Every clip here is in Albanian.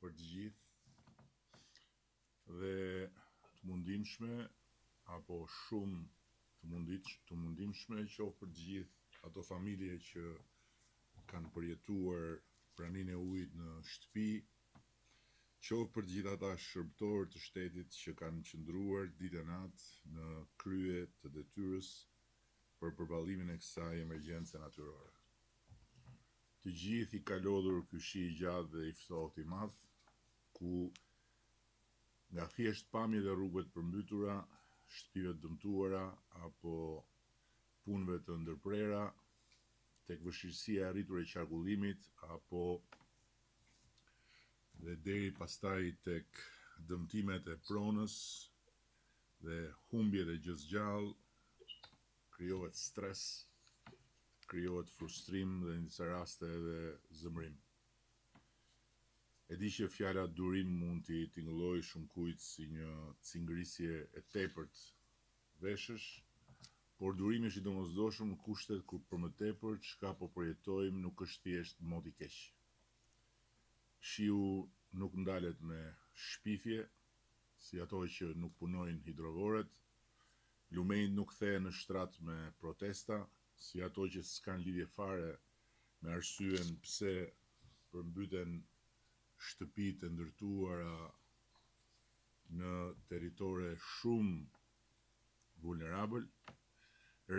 për të gjithë dhe të mundimshme apo shumë të mundimshme qoftë për të gjithë ato familje që kanë përjetuar praninë e ujit në shtëpi, qoftë për të gjithë ata shërbëtorë të shtetit që kanë qëndruar ditë e natë në krye të detyrës për përballimin e kësaj emergjence natyrore. Të gjithë i ka lodhur ky shi i gjatë dhe i ftohtë i madh, ku nga thjesht pamje dhe rrugëve të përmbytura, shtëpive të dëmtuara apo punëve të ndërprera, tek vështirësia e arritur e qarkullimit apo dhe deri pastaj tek dëmtimet e pronës dhe humbjet e gjysgjallë, krijohet stres, krijohet frustrim dhe në disa raste edhe zemrim. E di që fjala durim mund t'i tingëllojë shumë kujt si një cingërisje e tepërt veshësh, por durimi është i domosdoshëm në kushtet kur për më tepër çka po përjetojmë nuk është thjesht mod i keq. Shiu nuk ndalet me shpifje, si ato që nuk punojnë hidrovorët, lumejt nuk kthehen në shtrat me protesta, si ato që s'kan lidhje fare me arsyen pse përmbyten shtëpitë e ndërtuara në territore shumë vulnerabël.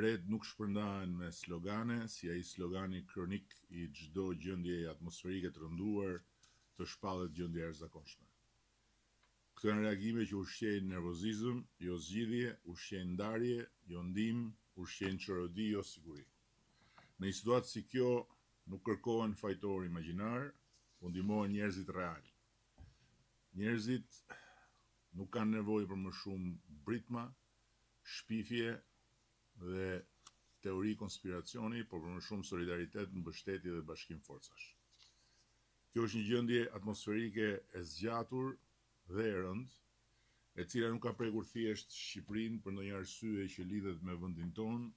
Red nuk shpërndahen me slogane, si ai slogani kronik i çdo gjendje atmosferike të rënduar, të shpallet gjendje e jashtëzakonshme. Këto janë reagime që ushqejnë nervozizëm, jo zgjidhje, ushqejnë ndarje, jo ndihmë, ushqejnë çorodi, jo siguri. Në një situatë si kjo, nuk kërkohen fajtor imagjinar, po ndihmohen njerëzit real. Njerëzit nuk kanë nevojë për më shumë britma, shpifje dhe teori konspiracioni, por për më shumë solidaritet, mbështetje dhe bashkim forcash. Kjo është një gjendje atmosferike e zgjatur dhe e rëndë, e cila nuk ka prekur thjesht Shqipërinë për ndonjë arsye që lidhet me vendin tonë,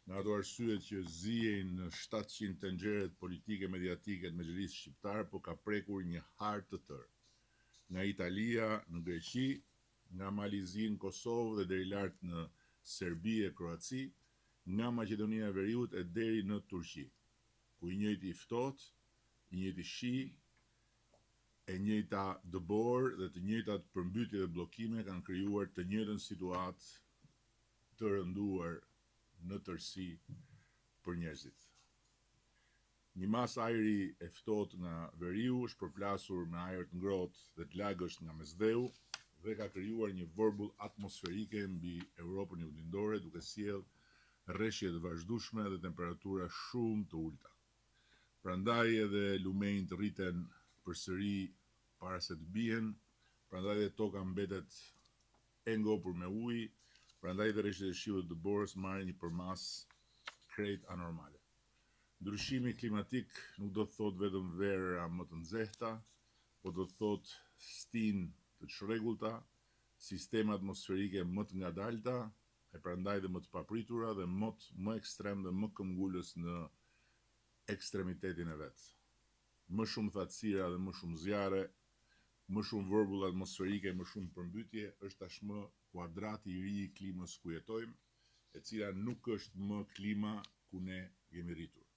në ato arsyet që zihen në 700 tenxheret politike mediatike të Mexhelisë shqiptar, por ka prekur një hartë të tërë. Nga Italia në Greqi, nga Malizi në Kosovë dhe deri lart në Serbi e Kroaci, nga Maqedonia e Veriut e deri në Turqi, ku i njëjti i ftohtë, i njëjti shi, e njëjta dëbor dhe të njëjtat përmbytje dhe bllokime kanë krijuar të njëjtën situatë të rënduar në tërësi për njerëzit. Një mas ajri e ftohtë nga veriu është përplasur me ajër të ngrohtë dhe të lagësht nga mesdheu dhe ka krijuar një vorbull atmosferike mbi Europën juglindore, duke sjellë rreshje të vazhdueshme dhe temperatura shumë të ulta. Prandaj edhe lumenjtë rriten përsëri para se të bien, prandaj edhe toka mbetet e ngopur me ujë, prandaj edhe rreshtet e shiut të dëborës marrin një përmas krejt anormale. Ndryshimi klimatik nuk do të thotë vetëm vera më të nxehta, por do të thotë stinë të çrregullta, sisteme atmosferike më të ngadalta, e prandaj dhe më të papritura dhe më ekstrem dhe më këmbgulës në ekstremitetin e vet. Më shumë thatësira dhe më shumë zjarre, më shumë vorbull atmosferike, më shumë përmbytje, është tashmë kuadrati i ri i klimës ku jetojmë, e cila nuk është më klima ku ne jemi rritur.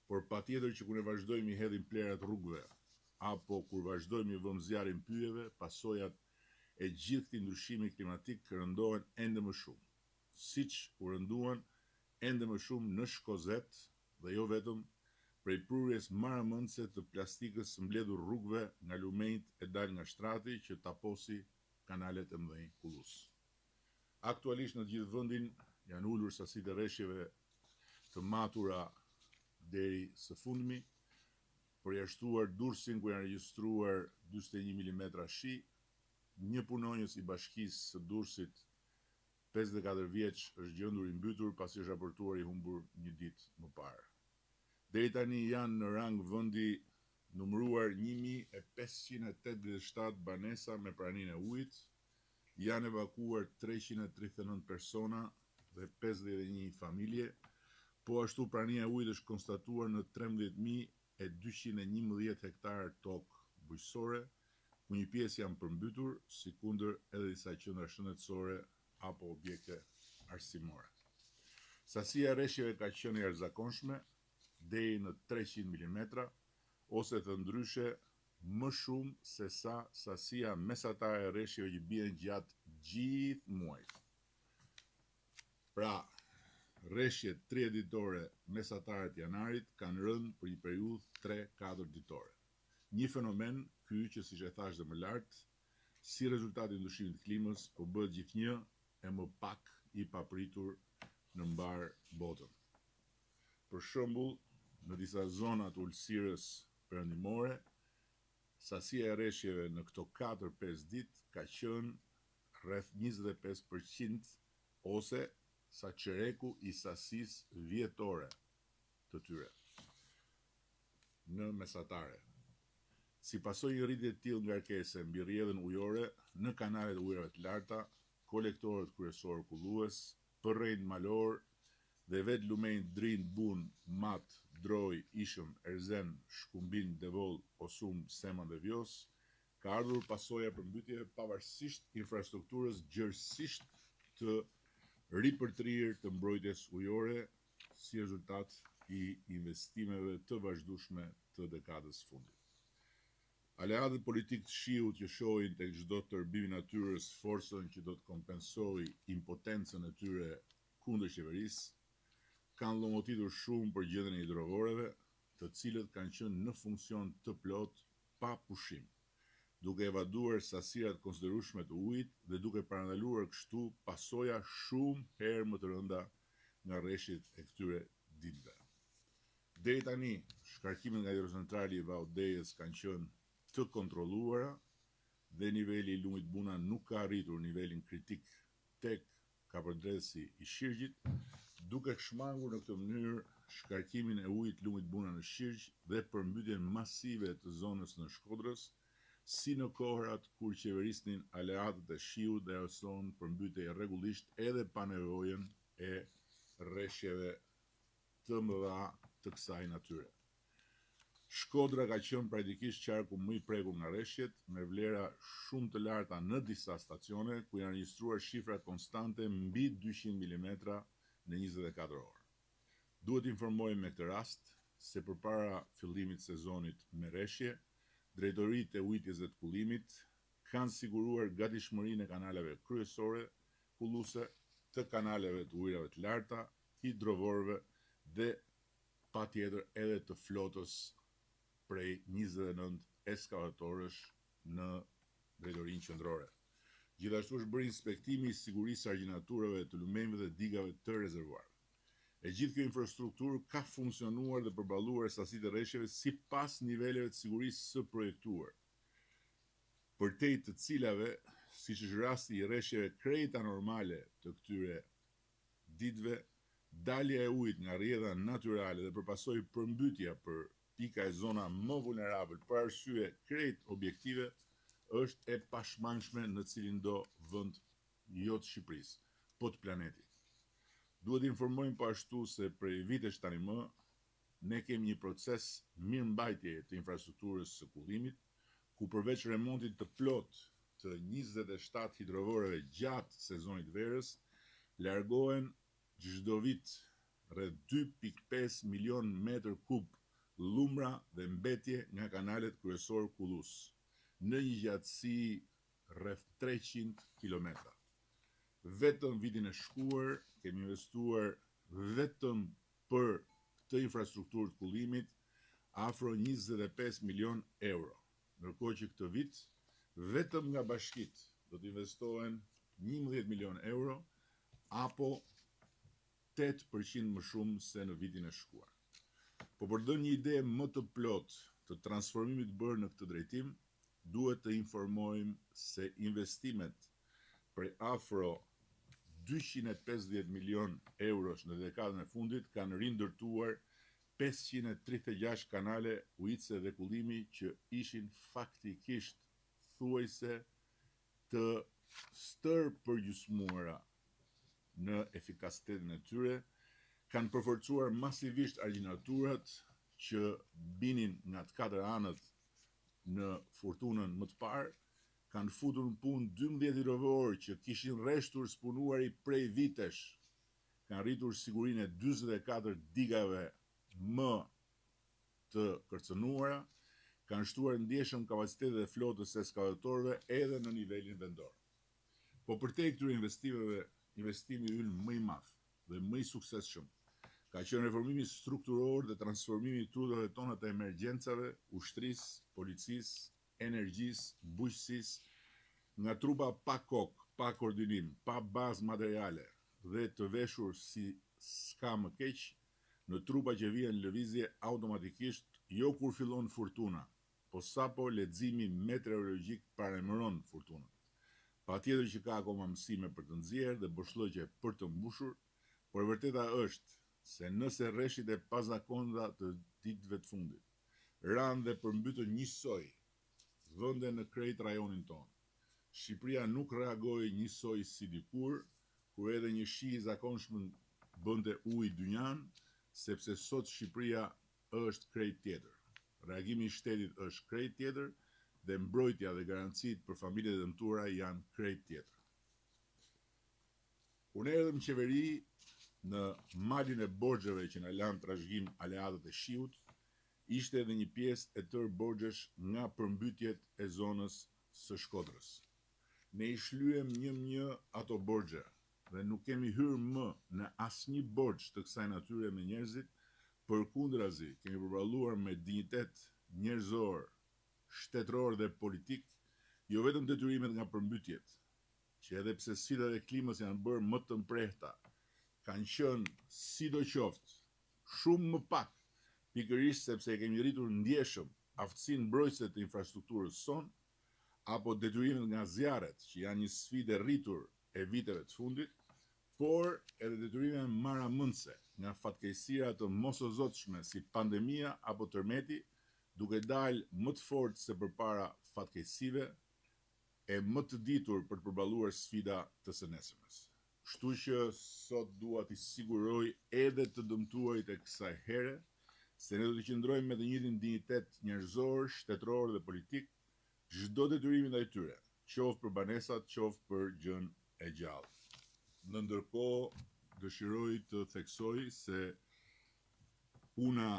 Por patjetër që kur ne vazhdojmë i hedhim plerat rrugëve, apo kur vazhdojmë i vëmë zjarrin pyjeve, pasojat e gjithë këtij ndryshimi klimatik rëndohen ende më shumë, siç u rënduan ende më shumë në Shkozet dhe jo vetëm prej prurjes maramëndse të plastikës së mbledhur rrugëve nga lumenjt e dal nga shtrati që taposi kanalet e mëdhenj kullus. Aktualisht në të gjithë vendin janë ulur sasitë e rreshjeve të matura deri së fundmi, përjashtuar Durrësin ku janë regjistruar 41 mm shi. Një punonjës i bashkisë së Durrësit 54 vjeç është gjendur i mbytur pasi është raportuar i humbur një ditë më parë. Deri tani janë në rang vendi numëruar 1587 banesa me praninë e ujit, janë evakuuar 339 persona dhe 51 familje, po ashtu prania e ujit është konstatuar në 13.211 hektar tokë bujqësore, ku një pjesë janë përmbytur, si kundër edhe disa qendra shëndetësore apo objekte arsimore. Sasia e rreshjeve ka qenë e jashtëzakonshme, deri në 300 mm, ose të ndryshe më shumë se sa sasia mesatare e rreshjeve që bien gjatë gjithë muajit. Pra, rreshjet 30 ditore mesatare të janarit kanë rënë për një periudhë 3-4 ditore. Një fenomen ky që, siç e thash dhe më lart, si rezultati i ndryshimit të klimës, po bëhet gjithnjë e më pak i papritur në mbar botën. Për shembull, në disa zona të ulësirës perëndimore, sasia e rreshjeve në këto 4-5 ditë ka qenë rreth 25% ose sa çereku i sasisë vjetore të tyre në mesatare. Si pasojë një rritje të tillë ngarkese mbi rrjedhën ujore në kanalet e ujërave të larta, kolektorët kryesor kullues, përrejnë malor dhe vetë lumenjt Drin, Bun, Mat, Droj, Ishëm, Erzen, Shkumbin, Devoll, Osum, Seman dhe Vjos, ka ardhur pasoja përmbytjeve pavarësisht infrastrukturës gjërësisht të ripërtrirë të mbrojtjes ujore si rezultat i investimeve të vazhdueshme të dekadës fundit. Aleatët politikë të shiut që shohin tek çdo tërbim i natyrës forcën që do të kompensojë impotencën e tyre kundër qeverisë, kanë llomotitur shumë për gjendjen e hidrovoreve, të cilët kanë qenë në funksion të plot pa pushim, duke evaduar sasirat konsiderueshme të ujit dhe duke parandaluar kështu pasoja shumë herë më të rënda nga rreshtit e këtyre ditëve. Deri tani, shkarkimet nga hidrocentrali i Vaudejës kanë qenë të kontrolluara dhe niveli i lumit Buna nuk ka arritur nivelin kritik tek kapërdresi i Shirgjit, duke shmangur në këtë mënyrë shkarkimin e ujit lumit Buna në Shirgj dhe përmbytjen masive të zonës në Shkodrës, si në kohërat kur qeverisnin aleatët e shiut dhe ajoson përmbytje rregullisht edhe pa nevojën e rreshjeve të mëdha të kësaj natyre. Shkodra ka qenë praktikisht qarku më i prekur nga rreshjet, me vlera shumë të larta në disa stacione, ku janë regjistruar shifra konstante mbi 200 mm në 24 orë. Duhet informojmë me këtë rast se përpara fillimit sezonit me rreshje, drejtoritë e ujitjes dhe të kullimit kanë siguruar gatishmërinë e kanaleve kryesore kulluese, të kanaleve të ujërave të larta, hidrovorëve dhe patjetër edhe të flotës prej 29 eskavatorësh në drejtorinë qendrore. Gjithashtu është bërë inspektimi i sigurisë argjinaturave të lumenjve dhe digave të rezervuarëve. E gjithë kjo infrastrukturë ka funksionuar dhe përballuar sasitë e rreshjeve sipas niveleve të sigurisë së projektuar, përtej të cilave, siç është rasti i rreshjeve krejt anormale të këtyre ditëve, dalja e ujit nga rrjedha natyrale dhe përpasoj përmbytja për pika e zona më vulnerabël për arsye krejt objektive është e pashmangshme në cilin do vend jo të Shqipërisë, po të planetit. Duhet informojmë po ashtu se prej vitesh tani më ne kemi një proces mirëmbajtjeje të infrastrukturës së kullimit, ku përveç remontit të plot të 27 hidrovoreve gjatë sezonit verës, largohen çdo vit rreth 2.5 milion metër kub lumra dhe mbetje nga kanalet kryesor kullues, në një gjatësi rreth 300 km. Vetëm vitin e shkuar kemi investuar vetëm për këtë infrastrukturë të kullimit afro 25 milion euro, ndërkohë që këtë vit vetëm nga bashkitë do të investohen 11 milion euro, apo 8% më shumë se në vitin e shkuar. Po për të dhënë një ide më të plot të transformimit bërë në këtë drejtim, duhet të informojmë se investimet për afro 250 milion eurosh në dekadën e fundit kanë rindërtuar 536 kanale ujitse dhe kullimi që ishin faktikisht thuajse të stërpërgjysmuara në efikasitetin e tyre, kanë përforcuar masivisht argjinaturat që binin nga të katër anët në furtunën më të parë, kanë futur në punë 12 lirovorë që kishin rreshtur spunuari prej vitesh, kanë rritur sigurinë e 44 digave më të kërcënuara, kanë shtuar ndjeshëm kapacitetet e flotës së eskavatorëve edhe në nivelin vendor. Po përtej këtyre investimeve, investimi ynë më i madh dhe më i suksesshëm ka qenë reformimi strukturor dhe transformimi i trutave tona të emergjencave, ushtrisë, policisë, energjisë, bujqësisë, nga trupa pa kokë, pa koordinim, pa bazë materiale dhe të veshur si s'ka më keq, në trupa që vjen lëvizje automatikisht, jo kur fillon furtuna, po sapo leximi meteorologjik paremëron furtunën. Patjetër që ka akoma mësime për të nxjerrë dhe boshllëqe për të mbushur, por e vërteta është se nëse rreshtit e pazakonta të ditëve të fundit ranë dhe përmbytën njësoj vende në krejt rajonin tonë, Shqipëria nuk reagoi njësoj si dikur, kur edhe një shi i zakonshëm bënte ujë dynjan, sepse sot Shqipëria është krejt tjetër. Reagimi i shtetit është krejt tjetër dhe mbrojtja dhe garancitë për familjet e dëmtuara janë krejt tjetër. Unë erdhëm në qeveri në malin e borxheve që na lanë trashëgim aleatët e shiut, ishte edhe një pjesë e tërë borxhesh nga përmbytjet e zonës së Shkodrës. Ne i shlyem një ato borxhe dhe nuk kemi hyrë më në asnjë borxh të kësaj natyre me njerëzit, përkundrazi kemi përballuar me dinjitet njerëzor, shtetëror dhe politik, jo vetëm detyrimet nga përmbytjet, që edhe pse sfidat e klimës janë bërë më të mprehta, kanë qenë sidoqoftë shumë më pak, pikërisht sepse kemi rritur ndjeshëm aftësinë mbrojtëse të infrastrukturës sonë, apo detyrimet nga zjarret, që janë një sfidë e rritur e viteve të fundit, por edhe detyrime maramëndse nga fatkeqësira të mosozotshme si pandemia apo tërmeti, duke dalë më të fortë se përpara fatkeqësive e më të ditur për të përballuar sfida të së nesërmes. Kështu që sot dua t'i siguroj edhe të dëmtuarit e kësaj here se ne do të qëndrojmë me të njëjtin dinjitet njerëzor, shtetëror dhe politik, çdo detyrim ndaj tyre, qoftë për banesat, qoftë për gjën e gjallë. Në ndërkohë, dëshiroj të theksoj se puna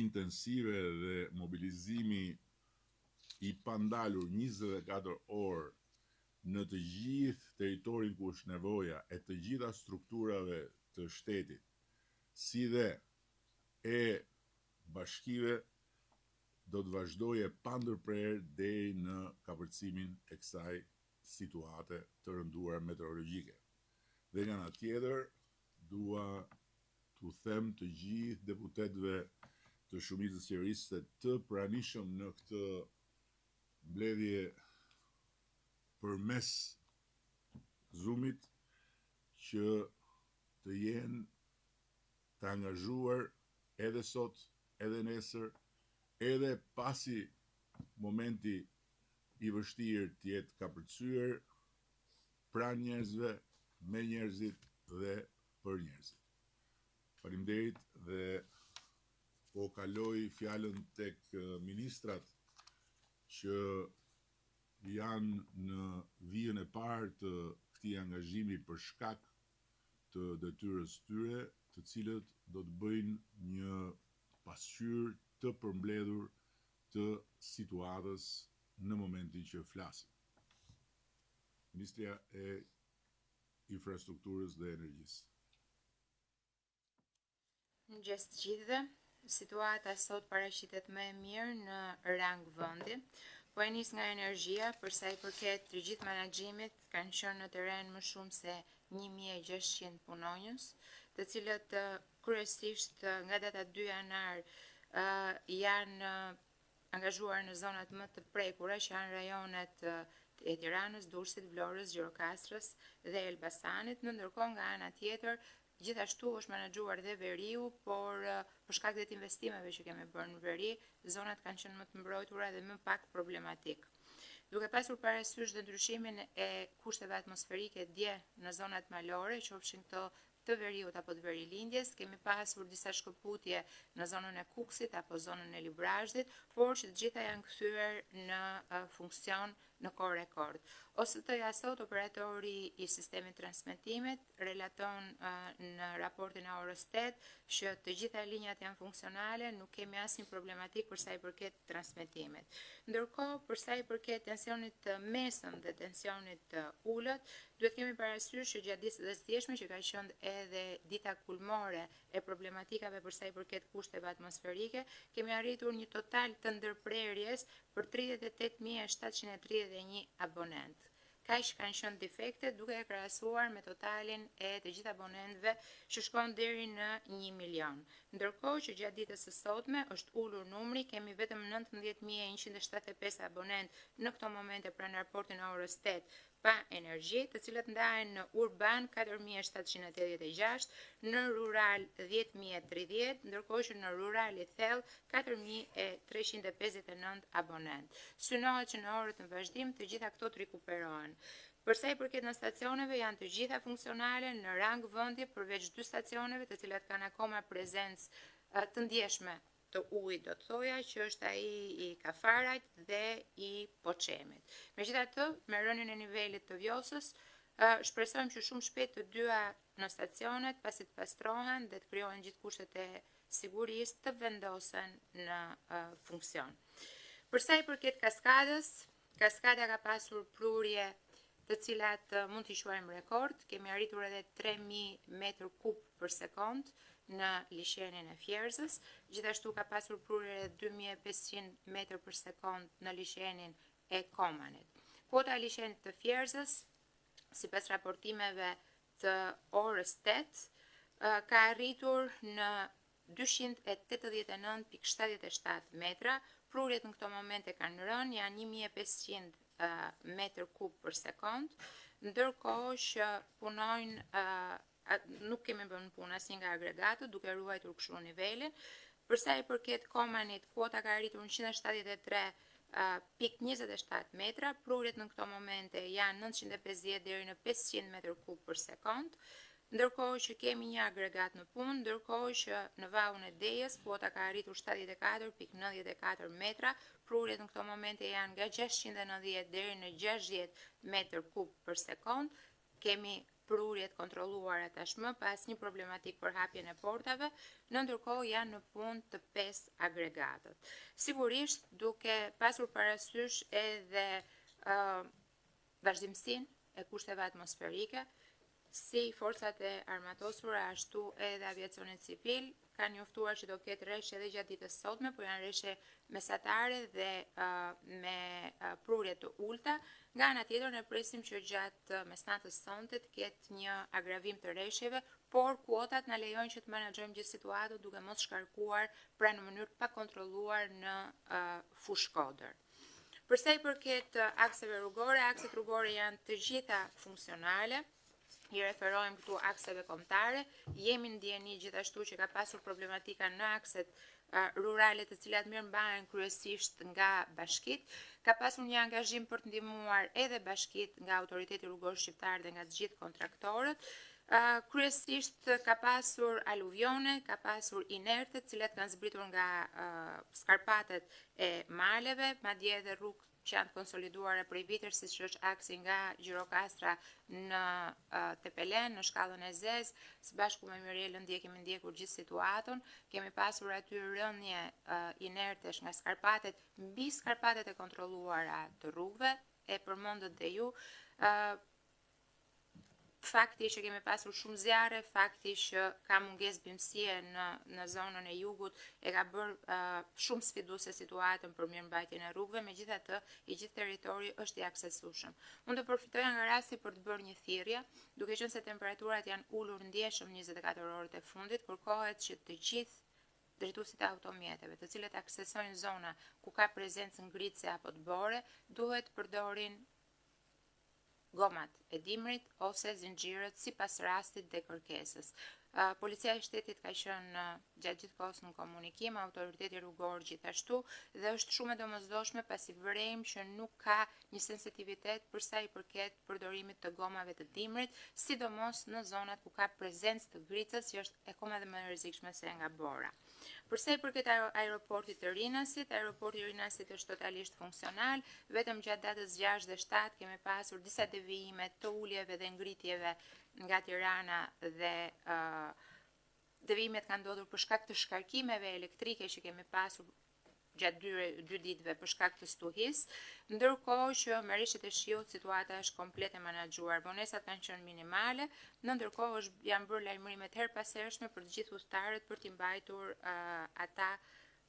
intensive dhe mobilizimi i pandalur 24 orë në të gjithë territorin ku është nevoja e të gjitha strukturave të shtetit, si dhe e bashkive, do të vazhdojë pa ndërprerje deri në kapërcimin e kësaj situate të rënduar meteorologjike. Dhe nga ana tjetër, dua t'u them të gjithë deputetëve të shumicës qeverisë të pranishëm në këtë mbledhje përmes Zoomit që të jenë të angazhuar edhe sot, edhe nesër, edhe pasi momenti i vështirë të jetë kapërcyer pranë njerëzve, me njerëzit dhe për njerëzit. Faleminderit dhe po kaloj fjalën tek ministrat që janë në vijën e parë të këtij angazhimi për shkak të detyrës tyre, të cilët do të bëjnë një pasqyrë të përmbledhur të situatës në momentin që flasim. Ministria e Infrastrukturës dhe Energjisë. Mëngjes të gjithëve. Situata sot paraqitet më e mirë në rang vendi, po e nis nga energjia, për sa i përket të gjithë menaxhimit, kanë qenë në terren më shumë se 1600 punonjës, të cilët kryesisht nga data 2 janar janë angazhuar në zonat më të prekura, që janë rajonet e Tiranës, Durrësit, Vlorës, Gjirokastrës dhe Elbasanit, në ndërkohë nga ana tjetër gjithashtu është menaxhuar dhe veriu, por për shkak të investimeve që kemi bërë në veri, zonat kanë qenë më të mbrojtura dhe më pak problematik. Duke pasur parasysh dhe ndryshimin e kushteve atmosferike dje në zonat malore, qofshin këto të veriut apo të verilindjes, kemi pasur disa shkëputje në zonën e Kuksit apo zonën e Librazhdit, por që të gjitha janë kthyer në funksion në kohë rekord. OST-ja sot, operatori i sistemit transmetimit, relaton në raportin e orës 8 që të gjitha linjat janë funksionale, nuk kemi asnjë problematik për sa i përket transmetimit. Ndërkohë, për sa i përket tensionit të mesëm dhe tensionit të ulët, duhet kemi parasysh që gjatë ditës së djeshme, që ka qenë edhe dita kulmore e problematikave për sa i përket kushteve atmosferike, kemi arritur një total të ndërprerjes për 38.731 abonent. Kaq kanë qenë defekte duke e krahasuar me totalin e të gjithë abonentëve që shkon deri në 1 milion. Ndërkohë që gjatë ditës së sotme është ulur numri, kemi vetëm 19.175 abonent në këto momente pranë raportin e orës 8 pa energji, të cilët ndahen në urban 4.786, në rural 10.030, ndërkohë që në rural i thellë 4.359 abonent. Synohet që në orët në vazhdim të gjitha këto të rikuperohen. Përsa i përket në stacioneve, janë të gjitha funksionale në rang vendi përveç 2 stacioneve të cilat kanë akoma prezencë të ndjeshme të ujit, do të thoja që është ai i Kafarajt dhe i Poçemit. Megjithatë, me rënien e nivelit të Vjosës, shpresojmë që shumë shpejt të dyja në stacionet, pasi të pastrohen dhe të krijohen gjithë kushtet e sigurisë, të vendosen në funksion. Përsa i përket kaskadës, kaskada ka pasur prurje të cilat mund t'i quajmë rekord, kemi arritur edhe 3.000 m3 për sekond në liçenin e Fierzës, gjithashtu ka pasur prurje 2.500 m për sekond në liçenin e Komanit. Kuota e liçenit të Fierzës, sipas raportimeve të orës 8, ka arritur në 289.77 metra, prurjet në këto momente kanë rënë, janë 1.500 m3 për sekond, ndërkohë që punojnë, nuk kemi bën punë asnjë nga agregatët, duke ruajtur kështu nivelin. Përsa i përket Komanit, kuota ka arritur në 173.27 metra, prurjet në këto momente janë 950 deri në 500 m3 për sekond, ndërkohë që kemi një agregat në punë, ndërkohë që në vallën e Dejës kuota ka arritur 74.94 metra, prurjet në këto momente janë nga 690 deri në 60 m3 për sekond, kemi prurjet kontrolluara tashmë pa asnjë problematik për hapjen e portave, në ndërkohë janë në punë të 5 agregatët. Sigurisht, duke pasur parasysh edhe vazhdimsinë e kushteve atmosferike, si forcat e armatosura, ashtu edhe aviacionit civil, kanë njoftuar që do ketë rreshtje edhe gjatë ditës sotme, por janë rreshtje mesatare dhe me prurje të ulta. Nga ana tjetër ne presim që gjatë mesnatës sonte të ketë një agravim të rreshtjeve, por kuotat na lejojnë që të menaxhojmë gjithë situatën duke mos shkarkuar pra në mënyrë të pakontrolluar në fushë kodër. Përsa i përket akseve rrugore, akset rrugore janë të gjitha funksionale. I referojmë këtu akseve kombëtare, jemi në ndjeni gjithashtu që ka pasur problematika në akset rurale të cilat mirëmbahen kryesisht nga bashkit, ka pasur një angazhim për të ndihmuar edhe bashkit nga autoriteti rrugor shqiptar dhe nga të gjithë kontraktorët. Kryesisht ka pasur aluvione, ka pasur inerte, të cilat kanë zbritur nga skarpatet e maleve, madje edhe rrugë që janë konsoliduara prej vitesh, siç është aksi nga Gjirokastra në Tepelen, në shkallën e Zez, së bashku me Mirelën dje kemi ndjekur gjithë situatën, kemi pasur aty rënje inertesh nga skarpatet mbi skarpatet e kontrolluara të rrugëve, e përmendët dhe ju. Fakti që kemi pasur shumë zjarre, fakti që ka mungesë bimësie në zonën e jugut e ka bërë shumë sfiduese situatën për mirëmbajtjen e rrugëve, megjithatë i gjithë territori është i aksesueshëm. Unë do përfitoja nga rasti për të bërë një thirrje, duke qenë se temperaturat janë ulur ndjeshëm 24 orët e fundit, kërkohet që të gjithë drejtuesit e automjeteve, të cilët aksesojnë zona ku ka prezencë ngritëse apo të bore, duhet përdorin gomat e dimrit ose zinxhirët sipas rastit dhe kërkesës. Policia e shtetit ka qenë gjatë gjithë kohës në komunikim, autoriteti rrugor gjithashtu, dhe është shumë e domosdoshme pasi vërejmë që nuk ka një sensitivitet për sa i përket përdorimit të gomave të dimrit, sidomos në zonat ku ka prezencë të gricës, që është akoma dhe më e rrezikshme se nga bora. Përsa i përket aeroportit të Rinasit, aeroporti i Rinasit është totalisht funksional, vetëm gjatë datës 6 dhe 7 kemi pasur disa devijime të uljeve dhe ngritjeve nga Tirana dhe devijimet kanë ndodhur për shkak të shkarkimeve elektrike që kemi pasur gjatë dy ditëve për shkak të stuhis, ndërkohë që me rishjet e shiut situata është komplet e menaxhuar. Vonesat kanë qenë minimale, ndërkohë janë bërë lajmërimet her pas hershme për të gjithë udhëtarët për t'i mbajtur ata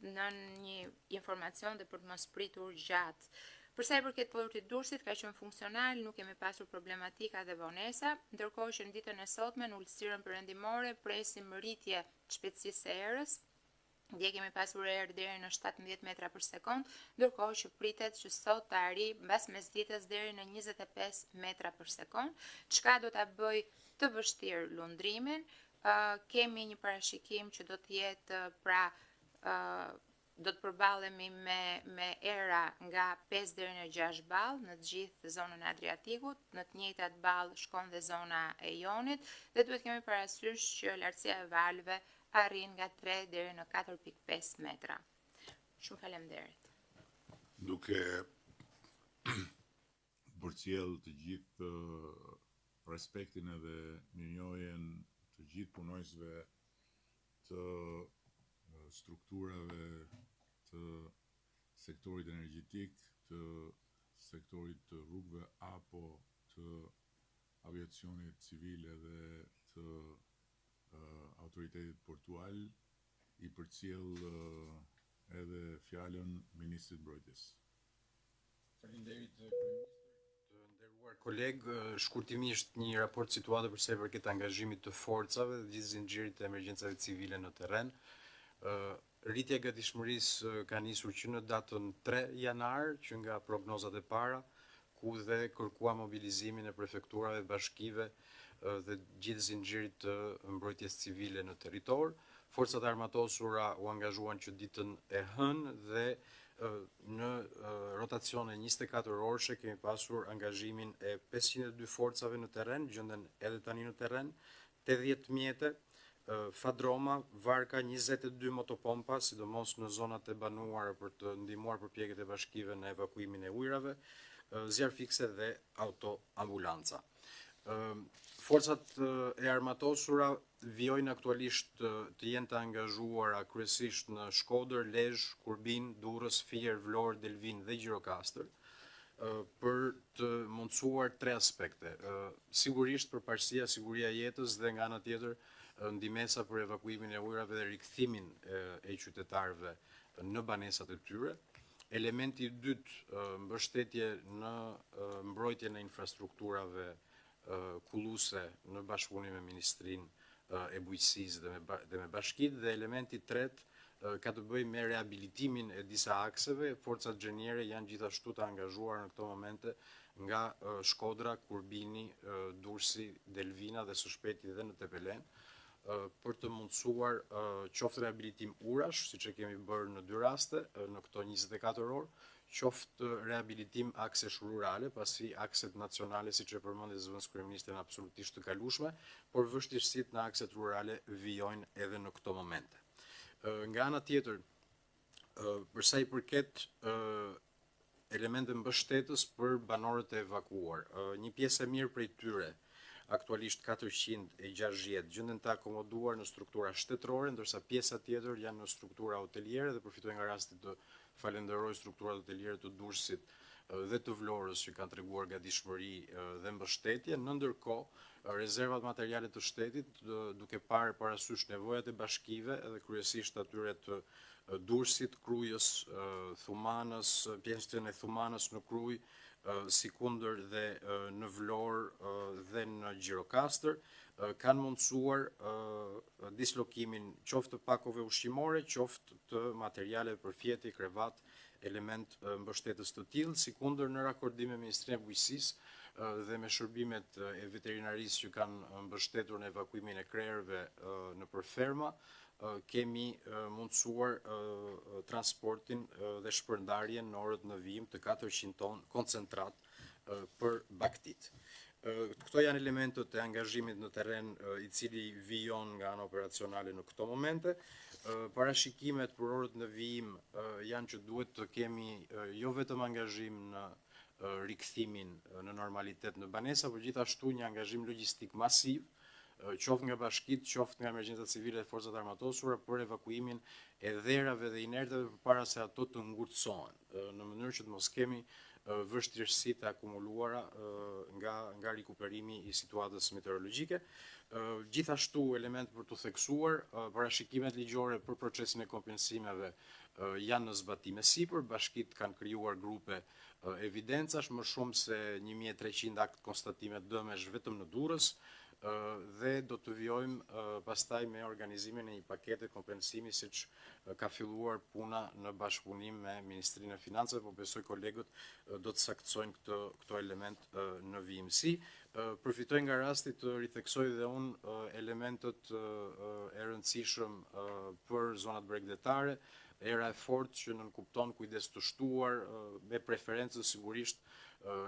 në një informacion dhe për të mos pritur gjatë. Përsa i përket portit Durrësit ka qenë funksional, nuk kemi pasur problematika dhe vonesa, ndërkohë që në ditën e sotme në ulësirën perëndimore presim rritje të shpejtësisë së erës. Dje kemi pasur erë deri në 17 metra për sekond, ndërkohë që pritet që sot të arrijë mbas mesditës deri në 25 metra për sekond, çka do ta bëj të vështirë lundrimin. Kemi një parashikim që do të jetë do të përballemi me era nga 5 deri në 6 ballë në të gjithë zonën e Adriatikut, në të njëjtat ballë shkon dhe zona e Jonit, dhe duhet kemi parasysh që lartësia e valëve arrin nga 3 deri në 4.5 metra. Shumë faleminderit. Duke përcjell të gjithë respektin edhe mirënjohjen të gjithë punojësve të strukturave të sektorit energjetik, të sektorit të rrugëve apo të aviacionit civil edhe të autoritetit portual, i përcjell edhe fjalën Ministrit Mbrojtjes. Faleminderit kryeministër. Të nderuar kolegë, shkurtimisht një raport situate për sa i përket angazhimit të forcave dhe gjithë zinxhirit të emergjencave civile në terren. Rritja e gatishmërisë ka nisur që në datën 3 janar, që nga prognozat e para, ku dhe kërkua mobilizimin e prefekturave, bashkive dhe gjithë zinxhirit të mbrojtjes civile në territor. Forcat armatosura u angazhuan që ditën e hënë dhe në rotacione 24 orëshe kemi pasur angazhimin e 502 forcave në terren, gjenden edhe tani në terren, 80 mjete, fadroma, varka, 22 motopompa, sidomos në zonat e banuara për të ndihmuar përpjekjet e bashkive në evakuimin e ujrave, zjarr fikse dhe autoambulanca. Forcat e armatosura vijojnë aktualisht të jenë të angazhuara kryesisht në Shkodër, Lezhë, Kurbin, Durrës, Fier, Vlorë, Delvin dhe Gjirokastër, për të mundësuar 3 aspekte. Sigurisht përparësia, siguria e jetës dhe nga ana tjetër ndihmesa për evakuimin e ujrave dhe rikthimin e qytetarëve në banesat e tyre. Elementi i dytë, mbështetje në mbrojtjen e infrastrukturave kulluese në bashkëpunim me Ministrinë e Bujqësisë dhe me bashkitë, dhe elementi i tretë ka të bëjë me rehabilitimin e disa akseve. Forcat xheniere janë gjithashtu të angazhuar në këto momente nga Shkodra, Kurbini, Durrësi, Delvina dhe së shpejti edhe në Tepelen, për të mundësuar qoftë rehabilitim urash, siç e kemi bërë në 2 raste në këto 24 orë, qoftë rehabilitim aksesh rurale, pasi akset nacionale, siç e përmendi zëvendës kryeministri, janë absolutisht të kalueshme, por vështirësitë në akset rurale vijojnë edhe në këto momente. Nga ana tjetër, për sa i përket elemente mbështetës për banorët e evakuar, një pjesë e mirë prej tyre, aktualisht 460, gjenden të akomoduar në struktura shtetërore, ndërsa pjesa tjetër janë në struktura hoteliere, dhe përfitoj nga rasti të falenderoj strukturat hoteliere të Durrësit dhe të Vlorës që kanë treguar gatishmëri dhe mbështetje. Në ndërkohë, rezervat materiale të shtetit, duke parë parasysh nevojat e bashkive edhe kryesisht atyre të Durrësit, Krujës, Thumanës, pjesën e Thumanës në Krujë, Sikundër dhe në Vlorë dhe në Gjirokastër, kanë mundësuar dislokimin qoftë të pakove ushqimore, qoftë të materiale për fjeti, krevat, element mbështetës të tillë. Sikundër në rakordim me Ministrinë e Bujqësisë, dhe me shërbimet e veterinarisë që kanë mbështetur në evakuimin e krerëve nëpër ferma, kemi mundësuar transportin dhe shpërndarjen në orët në vijim të 400 ton koncentrat për baktit. Këto janë elementët e angazhimit në terren i cili vijon nga ana operacionale në këto momente. Parashikimet për orët në vijim janë që duhet të kemi jo vetëm angazhim në rikthimin në normalitet në banesa, por gjithashtu një angazhim logjistik masiv, qoftë nga bashkitë, qoftë nga emergjencat civile dhe forcat armatosura për evakuimin e dherave dhe inerteve përpara se ato të ngurtësohen, në mënyrë që të mos kemi vështirësitë akumuluara nga rikuperimi i situatës meteorologjike. Gjithashtu element për të theksuar, parashikimet ligjore për procesin e kompensimeve janë në zbatim e sipër, bashkitë kanë krijuar grupe evidencash, më shumë se 1300 akt konstatime dëmesh vetëm në Durrës, dhe do të vijojmë pastaj me organizimin e një pakete kompensimi siç ka filluar puna në bashkëpunim me Ministrinë e Financave, por besoj kolegët do të saktsojnë këto element në vijimsi. Përfitoj nga rasti të ritheksoj dhe unë elementët e rëndësishëm për zonat bregdetare, era e fortë që nënkupton kujdes të shtuar, me preferencë sigurisht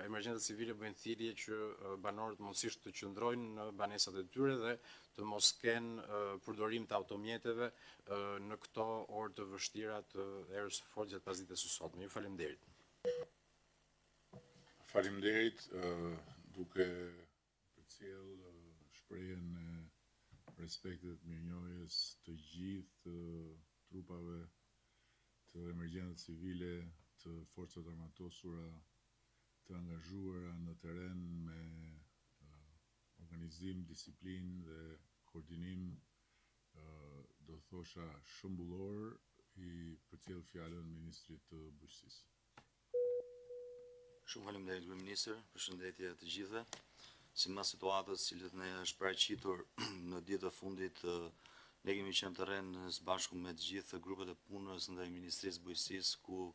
emergjencat civile bëjnë thirrje që banorët mundësisht të qëndrojnë në banesat e tyre dhe të mos kenë përdorim të automjeteve në këto orë të vështira të erës së fortë gjatë pasdites së sotme. Ju faleminderit. Faleminderit, duke përcjell shprehjen e respektit mirënjohjes të gjithë trupave të emergjencat civile, të forcat armatosura, të angazhuara në terren me organizim, disiplinë dhe koordinim, do thosha shëmbullor, i përcjell fjalën Ministrit të Bujqësisë. Shumë faleminderit Kryeministër, përshëndetje të gjithëve. Sipas situatës cilët ne është paraqitur në ditët e fundit, ne kemi qenë terren së bashku me të gjithë grupet e punës ndaj Ministrisë së Bujqësisë, ku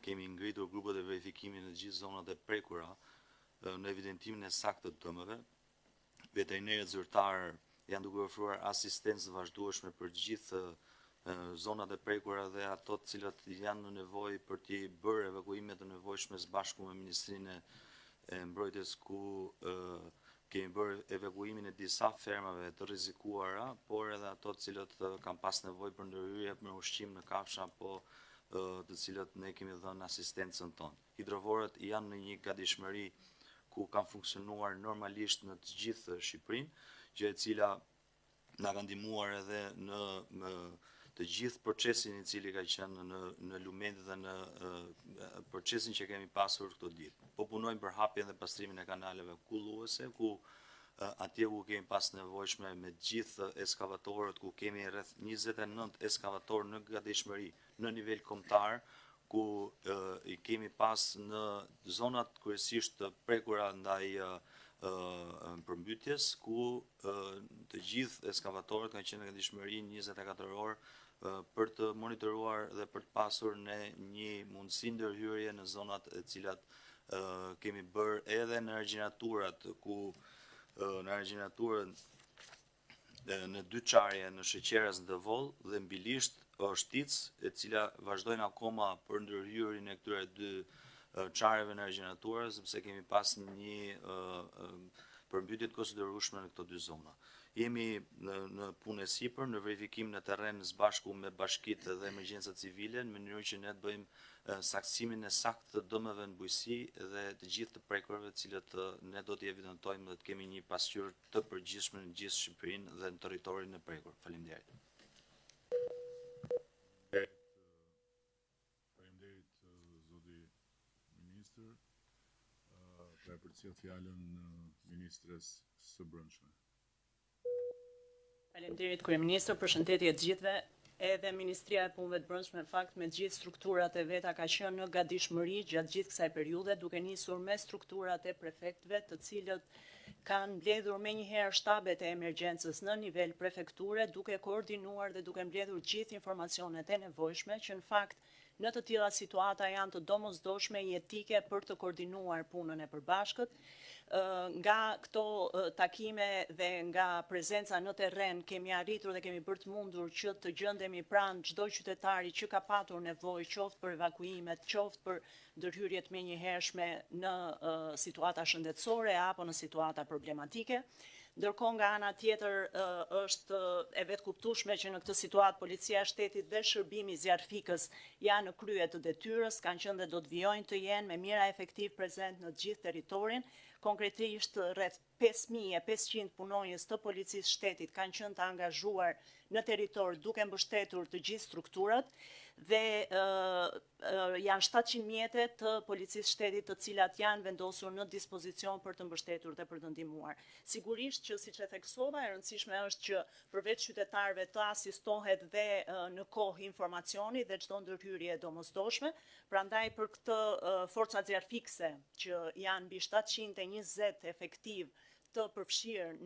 kemi ngritur grupet e verifikimit në gjithë zonat e prekura në evidentimin e saktë të dëmeve. Veterinarët zyrtarë janë duke ofruar asistencë vazhdueshme për gjithë zonat e prekura dhe ato të cilat janë në nevojë për të bërë evakuime të nevojshme së bashku me Ministrinë e Mbrojtjes, ku kemi bërë evakuimin e disa fermave të rrezikuara, por edhe ato të cilët kanë pas nevojë për ndërhyrje me ushqim në kafsha, po të cilat ne kemi dhënë asistencën tonë. Hidrovorët janë në një gatishmëri ku kanë funksionuar normalisht në të gjithë Shqipërinë, gjë e cila na ka ndihmuar edhe në të gjithë procesin i cili ka qenë në lumet dhe në procesin që kemi pasur këto ditë. Po punojmë për hapjen dhe pastrimin e kanaleve kulluese, ku atje ku kemi pas nevojshme me gjithë eskavatorët, ku kemi rreth 29 eskavatorë në gatishmëri në nivel kombëtar, ku i kemi pas në zonat kryesisht të prekura ndaj përmbytjes, ku të gjithë eskavatorët kanë qenë në gatishmëri 24 orë për të monitoruar dhe për të pasur në një mundësi ndërhyrje në zonat e cilat kemi bërë edhe në argjinaturat, ku në argjinaturën në dy qarje në Sheqeras në Devol dhe mbilisht Shtic, e cila vazhdojnë akoma për ndërhyrjen e këtyre dy qarjeve në argjinaturë, sepse kemi pas një përmbytje të konsiderueshme në këto dy zona. Jemi në punë e sipër, në verifikim në terren së bashku me bashkitë dhe emergjencat civile, në mënyrë që ne të bëjmë saksimin e saktë të dëmeve në bujqësi dhe të gjithë të prekurave të cilët ne do t'i evidentojmë dhe të kemi një pasqyrë të përgjithshme në gjithë Shqipërinë dhe në territorin e prekur. Faleminderit. Faleminderit zoti ministër. Pra përcjell fjalën ministres së Brendshme. Faleminderit Kryeministër, përshëndetje të gjithëve. Edhe Ministria e Punëve të Brendshme në fakt me gjithë strukturat e veta ka qenë në gatishmëri gjatë gjithë kësaj periudhe, duke nisur me strukturat e prefektëve, të cilët kanë mbledhur menjëherë shtabet e emergjencës në nivel prefekture, duke koordinuar dhe duke mbledhur gjithë informacionet e nevojshme që në fakt Në të tilla situata janë të domosdoshme jetike për të koordinuar punën e përbashkët. Nga këto takime dhe nga prezenca në terren kemi arritur dhe kemi bërë të mundur që të gjendemi pranë çdo qytetari që ka patur nevojë qoftë për evakuimet, qoftë për ndërhyrjet menjëhershme në situata shëndetësore apo në situata problematike. Ndërkohë nga ana tjetër është e vetkuptueshme që në këtë situatë Policia e Shtetit dhe Shërbimi Zjarfikës janë në krye të detyrës, kanë qenë dhe do të vijojnë të jenë me mira efektiv prezent në të gjithë territorin. Konkretisht rreth 5500 punonjës të Policisë Shtetit kanë qenë të angazhuar në territor duke mbështetur të gjithë strukturat dhe janë 700 mjete të Policisë Shtetit të cilat janë vendosur në dispozicion për të mbështetur dhe për të ndihmuar. Sigurisht që siç e theksova, e rëndësishme është që përveç qytetarëve të asistohet dhe në kohë informacioni dhe çdo ndërhyrje e domosdoshme. Prandaj për këtë forcat zjarfikse që janë mbi 720 efektiv të përfshirë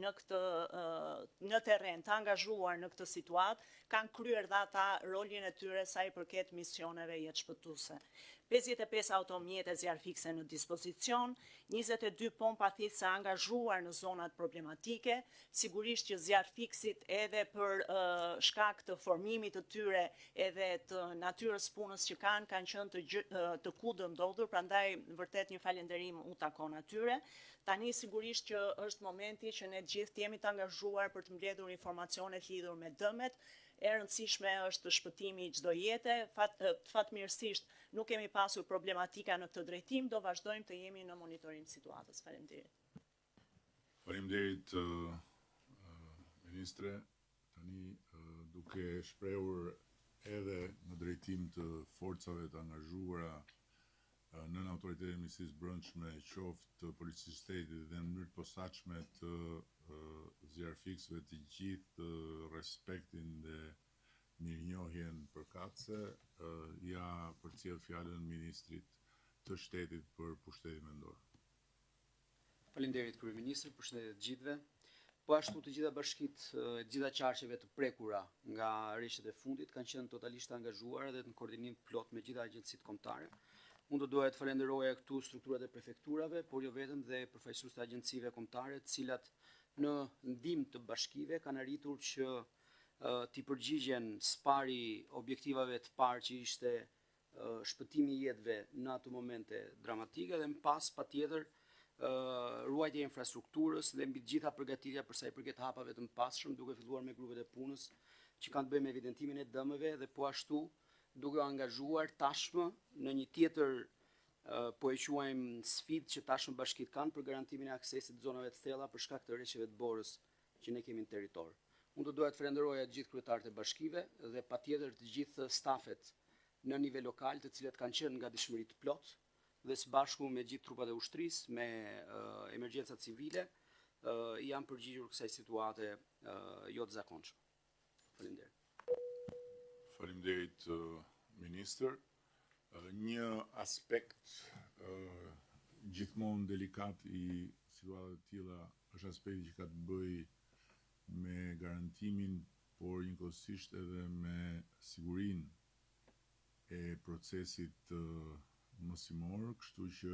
në terren, të angazhuar në këtë situatë, kanë kryer dhe ata rolin e tyre sa i përket misioneve jetëshpëtuese. 55 automjete zjarfikse në dispozicion, 22 pompa thithse angazhuar në zonat problematike, sigurisht që zjarfiksit edhe për shkak të formimit të tyre edhe të natyrës punës që kanë qenë të kudë ndodhur, prandaj vërtet një falënderim u takon atyre. Tani sigurisht që është momenti që ne gjithë jemi të angazhuar për të mbledhur informacione të lidhur me dëmet. E rëndësishme është shpëtimi i çdo jete. Fatmirësisht nuk kemi pasur problematika në këtë drejtim, do vazhdojmë të jemi në monitorim të situatës. Faleminderit. Faleminderit ministre. Tani duke shprehur edhe në drejtim të forcave të angazhuara nën autoritetin e Ministrisë Brendshme, qoftë të Policisë Shtetit dhe në mënyrë të posaçme të zjarfiksëve të gjithë respektin dhe mirënjohjen përkatëse, ja përcjell fjalën ministrit të shtetit për pushtetin mendor. Faleminderit kryeministër, përshëndetje të gjithëve. Po ashtu të gjitha bashkitë, të gjitha qarqeve të prekura nga rreshtet e fundit kanë qenë totalisht angazhuara dhe në koordinim plot me gjitha agjencitë kombëtare. Unë do doja të falenderoja këtu strukturat e prefekturave, por jo vetëm dhe përfaqësues të agjencive kombëtare, të cilat në ndihmë të bashkive kanë arritur që t'i përgjigjen spari objektivave të parë që ishte shpëtimi i jetëve në ato momente dramatike dhe më pas patjetër ruajtja e infrastrukturës dhe mbi të gjitha përgatitja për sa i përket hapave të mëpasshëm, duke filluar me grupet e punës që kanë të bëjnë me evidentimin e dëmeve dhe po ashtu duke angazhuar tashmë në një tjetër po e quajmë sfidë që tashmë bashkitë kanë për garantimin e aksesit të zonave të thella për shkak të rreshjeve të borës që ne kemi në territor. Unë do doja të falenderoja të gjithë kryetarët e bashkive dhe patjetër të gjithë stafet në nivel lokal, të cilët kanë qenë nga dishmëri të plot dhe së bashku me gjithë trupat e ushtrisë, me emergjencat civile, janë përgjigjur kësaj situate jo të zakonshme. Faleminderit. Faleminderit ministër. Një aspekt gjithmonë delikat i situatave të tilla është aspekti që ka të bëjë me garantimin, por njëkohësisht edhe me sigurinë e procesit mësimor, kështu që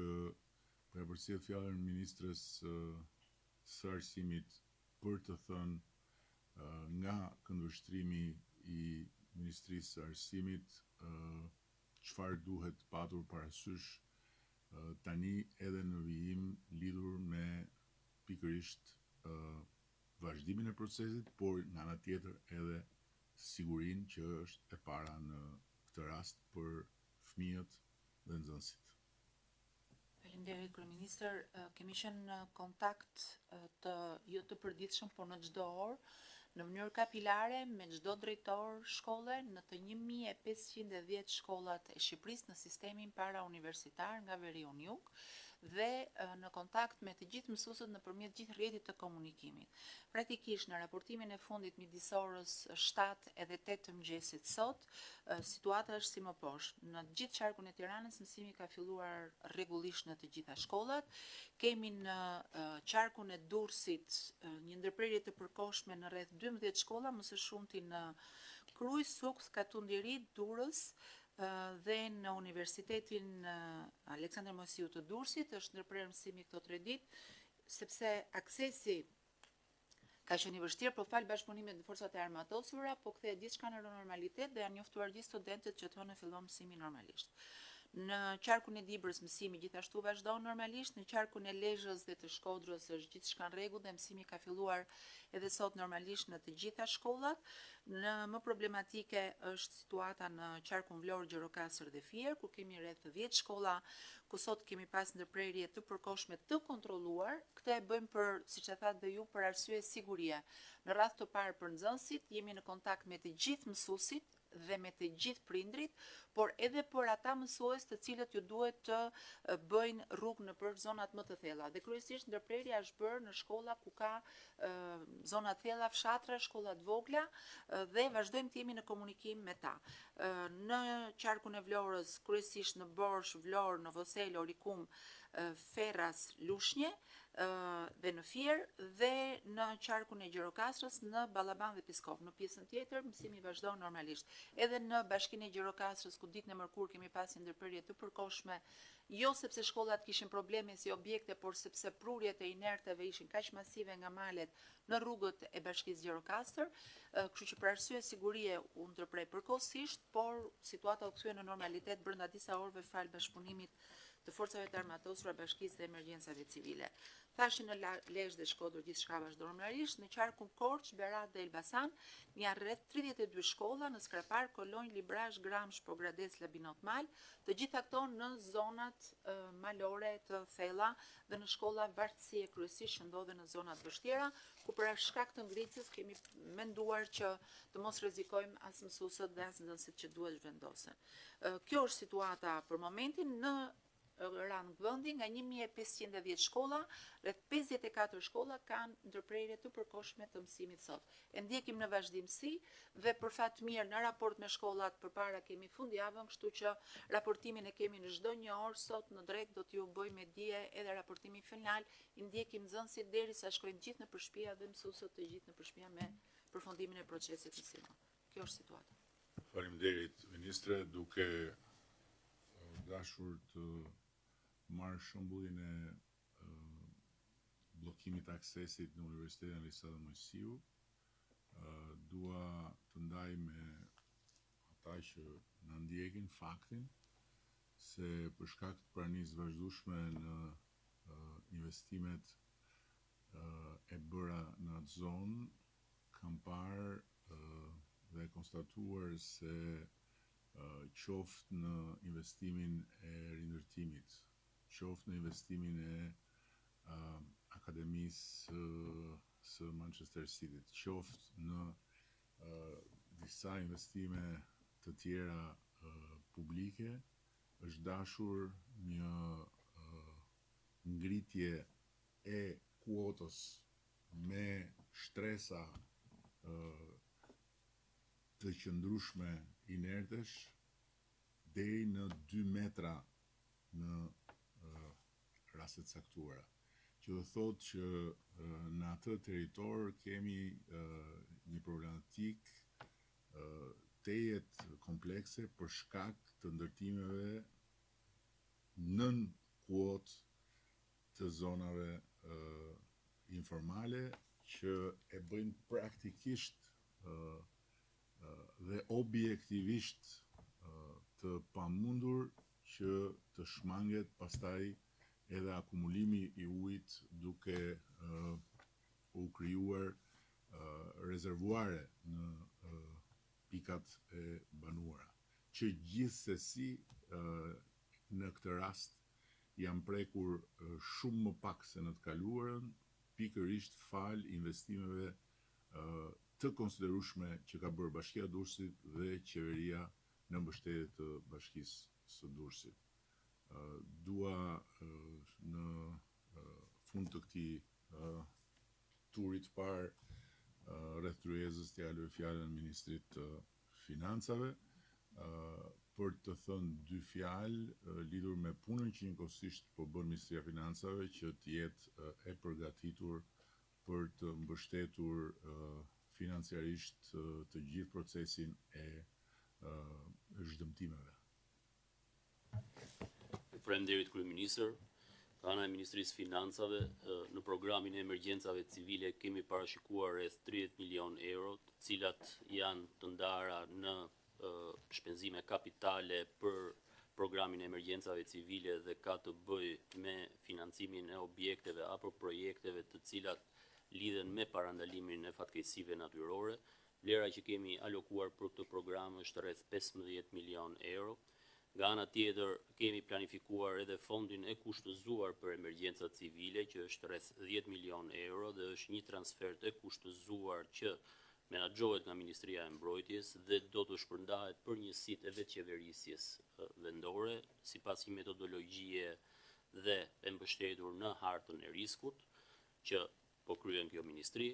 po e përcjell fjalën ministres së arsimit për të thënë nga këndvështrimi i Ministrisë së Arsimit çfarë duhet patur parasysh tani edhe në vijim lidhur me pikërisht vazhdimin e procesit, por nga ana tjetër edhe sigurinë që është e para në këtë rast për fëmijët dhe nxënësit. Faleminderit kryeministër, kemi qenë në kontakt jo të përditshëm, por në çdo orë në mënyrë kapilare me çdo drejtor shkolle në të 1510 shkollat e Shqipërisë në sistemin parauniversitar nga Veriun Jug dhe në kontakt me të gjithë mësuesët nëpërmjet gjithë rrjetit të komunikimit. Praktikisht në raportimin e fundit midis orës 7 edhe 8 të mëngjesit sot, situata është si më poshtë. Në gjithë qarkun e Tiranës mësimi ka filluar rregullisht në të gjitha shkollat. Kemi në qarkun e Durrësit një ndërprerje të përkohshme në rreth 12 shkolla, më së shumti në Krujë, Suks, Katundiri, Durrës, dhe në Universitetin Aleksandër Mosiu të Durrësit është ndërprerë mësimi këto 3 ditë, sepse aksesi ka qenë i vështirë për fal bashkëpunimit në forcat e armatosura, po kthehet gjithçka në normalitet dhe janë njoftuar gjithë studentët që të hënë fillon mësimi normalisht. Në qarkun e Dibrës mësimi gjithashtu vazhdon normalisht, në qarkun e Lezhës dhe të Shkodrës është gjithçka në rregull dhe mësimi ka filluar edhe sot normalisht në të gjitha shkollat. Në më problematike është situata në qarkun Vlorë, Gjirokastër dhe Fier, ku kemi rreth 10 shkolla ku sot kemi pas ndërprerje të përkohshme të kontrolluar. Këtë e bëjmë për, siç e thatë dhe ju, për arsye sigurie. Në radhë të parë për nxënësit, jemi në kontakt me të gjithë mësuesit dhe me të gjithë prindrit, por edhe për ata mësues të cilët ju duhet të bëjnë rrugë në për zonat më të thella. Dhe kryesisht ndërprerja është bërë në shkolla ku ka zona të thella, fshatra, shkolla të vogla dhe vazhdojmë të jemi në komunikim me ta. Në qarkun e Vlorës, kryesisht në Borsh, Vlorë, Novosel, Orikum, Ferras, Lushnje dhe në Fier, dhe në qarkun e Gjirokastrës në Ballaban dhe Piskov. Në pjesën tjetër mësimi vazhdon normalisht. Edhe në bashkinë e Gjirokastrës, ku ditën e mërkurë kemi pasur ndërprerje të përkohshme, jo sepse shkollat kishin probleme si objekte, por sepse prurjet e inerteve ishin kaq masive nga malet në rrugët e bashkisë Gjirokastër, kështu që për arsye sigurie u ndërprej përkohësisht, por situata u kthye në normalitet brenda disa orëve fal bashkëpunimit të forcave të armatosura, bashkisë dhe emergjencave civile. Thashë në Lezhë dhe Shkodër gjithçka vazhdon normalisht, në qarkun Korç, Berat dhe Elbasan janë rreth 32 shkolla, në Skrapar, Kolonjë, Librazh, Gramsh, Pogradec, Labinot Mal, të gjitha këto në zonat malore të thella dhe në shkolla vartësie kryesisht që ndodhen në zonat vështira, ku për shkak të ngritjes kemi menduar që të mos rrezikojmë as mësuesët dhe as nxënësit që duhet zhvendosen. Kjo është situata për momentin. Në rang vendi, nga 1510 shkolla, rreth 54 shkolla kanë ndërprerje të përkohshme të mësimit sot. E ndjekim në vazhdimsi dhe për fat mirë në raport me shkollat përpara kemi fundjavën, kështu që raportimin e kemi në çdo një orë. Sot në drek do t'ju bëjmë me dije edhe raportimin final, i ndjekim nxënësit derisa shkojnë gjithë në përshpia dhe mësuesët të gjithë në përshpia me përfundimin e procesit mësimor. Kjo është situata. Faleminderit, ministre, duke dashur të marrë shembullin e bllokimit të aksesit në Universitetin Aleksandër Mosiu, dua të ndaj me ata që na ndjekin faktin se për shkak të pranisë vazhdueshme në investimet e bëra në atë zonë, kam parë dhe konstatuar se qoftë në investimin e rindërtimit, qoftë në investimin e akademisë së Manchester City, qoftë në disa investime të tjera publike, është dashur një ngritje e kuotës me shtresa të qëndrueshme inertesh deri në 2 metra në rastet caktuara. Që do thotë që në atë territor kemi një problematik tejet komplekse për shkak të ndërtimeve nën kuotë të zonave informale që e bëjnë praktikisht dhe objektivisht të pamundur që të shmanget pastaj edhe akumulimi i ujit duke u krijuar rezervuare në pikat e banuara, që gjithsesi në këtë rast janë prekur shumë më pak se në të kaluarën, pikërisht fal investimeve të konsiderueshme që ka bërë Bashkia e Durrësit dhe qeveria në mbështetje të Bashkisë së Durrësit. Dua në fund të këtij turi të parë rreth kryesës të jaloj fjalën ministrit të Financave për të thënë 2 fjalë lidhur me punën që njëkohësisht po bën Ministria e Financave që të jetë e përgatitur për të mbështetur financiarisht të gjithë procesin e zhdëmtimeve. Faleminderit kryeministër. Nga ana e Ministrisë Financave, në programin e emergjencave civile kemi parashikuar rreth 30 milion euro, të cilat janë të ndara në shpenzime kapitale për programin e emergjencave civile dhe ka të bëjë me financimin e objekteve apo projekteve të cilat lidhen me parandalimin e fatkeqësive natyrore. Vlera që kemi alokuar për këtë program është rreth 15 milion euro. Nga ana tjetër, kemi planifikuar edhe fondin e kushtëzuar për emergjencat civile, që është rreth 10 milion euro dhe është një transfer të kushtëzuar që menaxhohet nga Ministria e Mbrojtjes dhe do të shpërndahet për njësitë e vetëqeverisjes vendore, sipas një metodologjie dhe e mbështetur në hartën e riskut, që po kryen kjo ministri.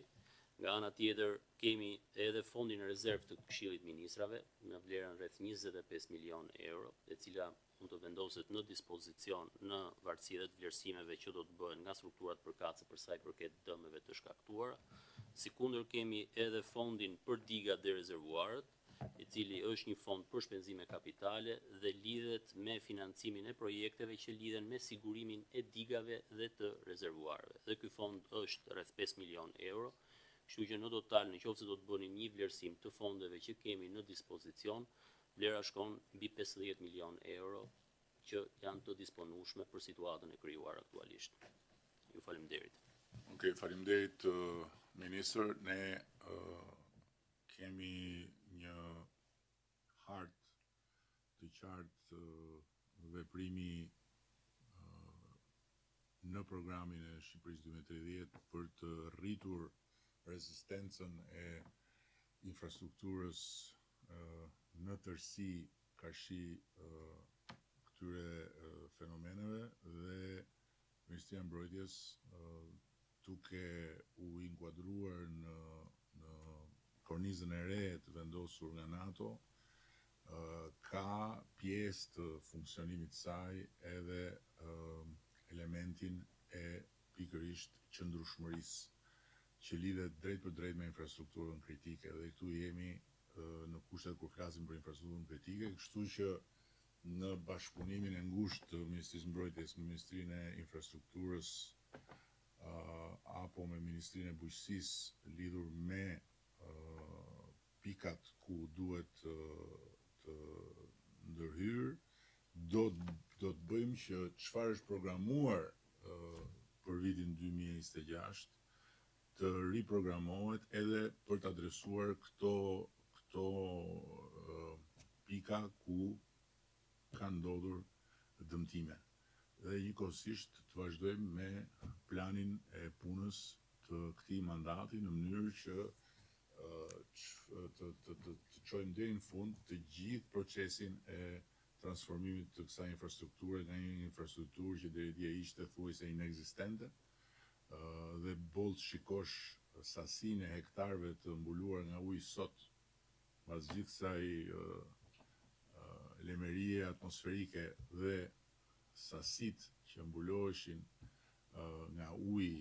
Nga ana tjetër, kemi edhe fondin e rezervë të Këshillit Ministrave, me vlerën rreth 25 milion euro, e cila mund të vendoset në dispozicion në varësi dhe të vlerësimeve që do të bëhen nga strukturat përkatëse për sa i përket dëmeve të shkaktuara. Sikundër kemi edhe fondin për digat dhe rezervuarët, i cili është një fond për shpenzime kapitale dhe lidhet me financimin e projekteve që lidhen me sigurimin e digave dhe të rezervuarëve. Dhe ky fond është rreth 5 milion euro. Kështu që në total, në qoftë se do të bëni një vlerësim të fondeve që kemi në dispozicion, vlera shkon mbi 50 milion euro që janë të disponueshme për situatën e krijuar aktualisht. Ju faleminderit. Okej, faleminderit ministër. Ne kemi një hartë të qartë veprimi në programin e Shqipërisë 2030 për të rritur rezistencën e infrastrukturës në tërësi karshi këtyre fenomeneve dhe Ministria e Mbrojtjes duke u inkuadruar në kornizën e re të vendosur nga NATO ka pjesë të funksionimit saj edhe elementin e pikërisht qëndrueshmërisë që lidhet drejt për drejt me infrastrukturën kritike dhe këtu jemi në kushtet kur flasim për infrastrukturën kritike, kështu që në bashkëpunimin e ngushtë të Ministrisë Mbrojtjes me Ministrinë e Infrastrukturës apo me Ministrinë e Bujqësisë lidhur me pikat ku duhet të ndërhyrë, do të bëjmë që çfarë është programuar për vitin 2026 të riprogramohet edhe për të adresuar këto pika ku kanë ndodhur dëmtime. Dhe njëkohësisht të vazhdojmë me planin e punës të këtij mandati në mënyrë që të çojmë deri në fund të gjithë procesin e transformimit të kësaj infrastrukture nga një infrastrukturë që deri dje ishte thuajse inekzistente dhe boll shikosh sasinë e hektarëve të mbuluar nga uji sot pas gjithë kësaj lemerie atmosferike dhe sasitë që mbuloheshin nga uji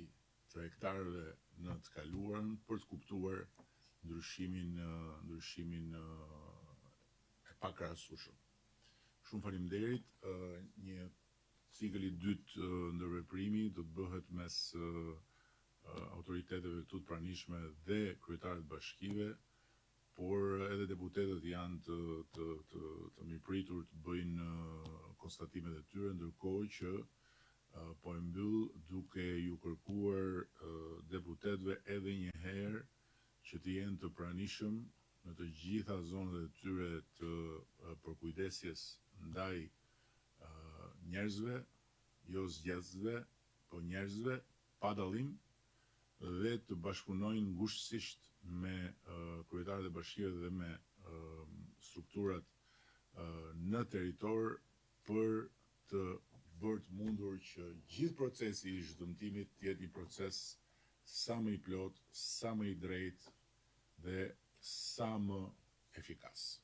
të hektarëve në të kaluarën për të kuptuar ndryshimin e pakrahasueshëm. Shumë faleminderit. Një cikël i dytë ndërveprimi do të bëhet mes autoriteteve këtu të pranishme dhe kryetarët bashkive, por edhe deputetët janë të mirëpritur të bëjnë konstatimet e tyre, ndërkohë që po e mbyll duke ju kërkuar deputetëve edhe një herë që të jenë të pranishëm në të gjitha zonat e tyre të përkujdesjes ndaj njerëzve, jo zgjedhësve, po njerëzve, pa dallim, dhe të bashkëpunojnë ngushtësisht me kryetarët e bashkive dhe me strukturat në territor për të bërë të mundur që gjithë procesi i zhdëmtimit të jetë një proces sa më i plot, sa më i drejtë dhe sa më efikas.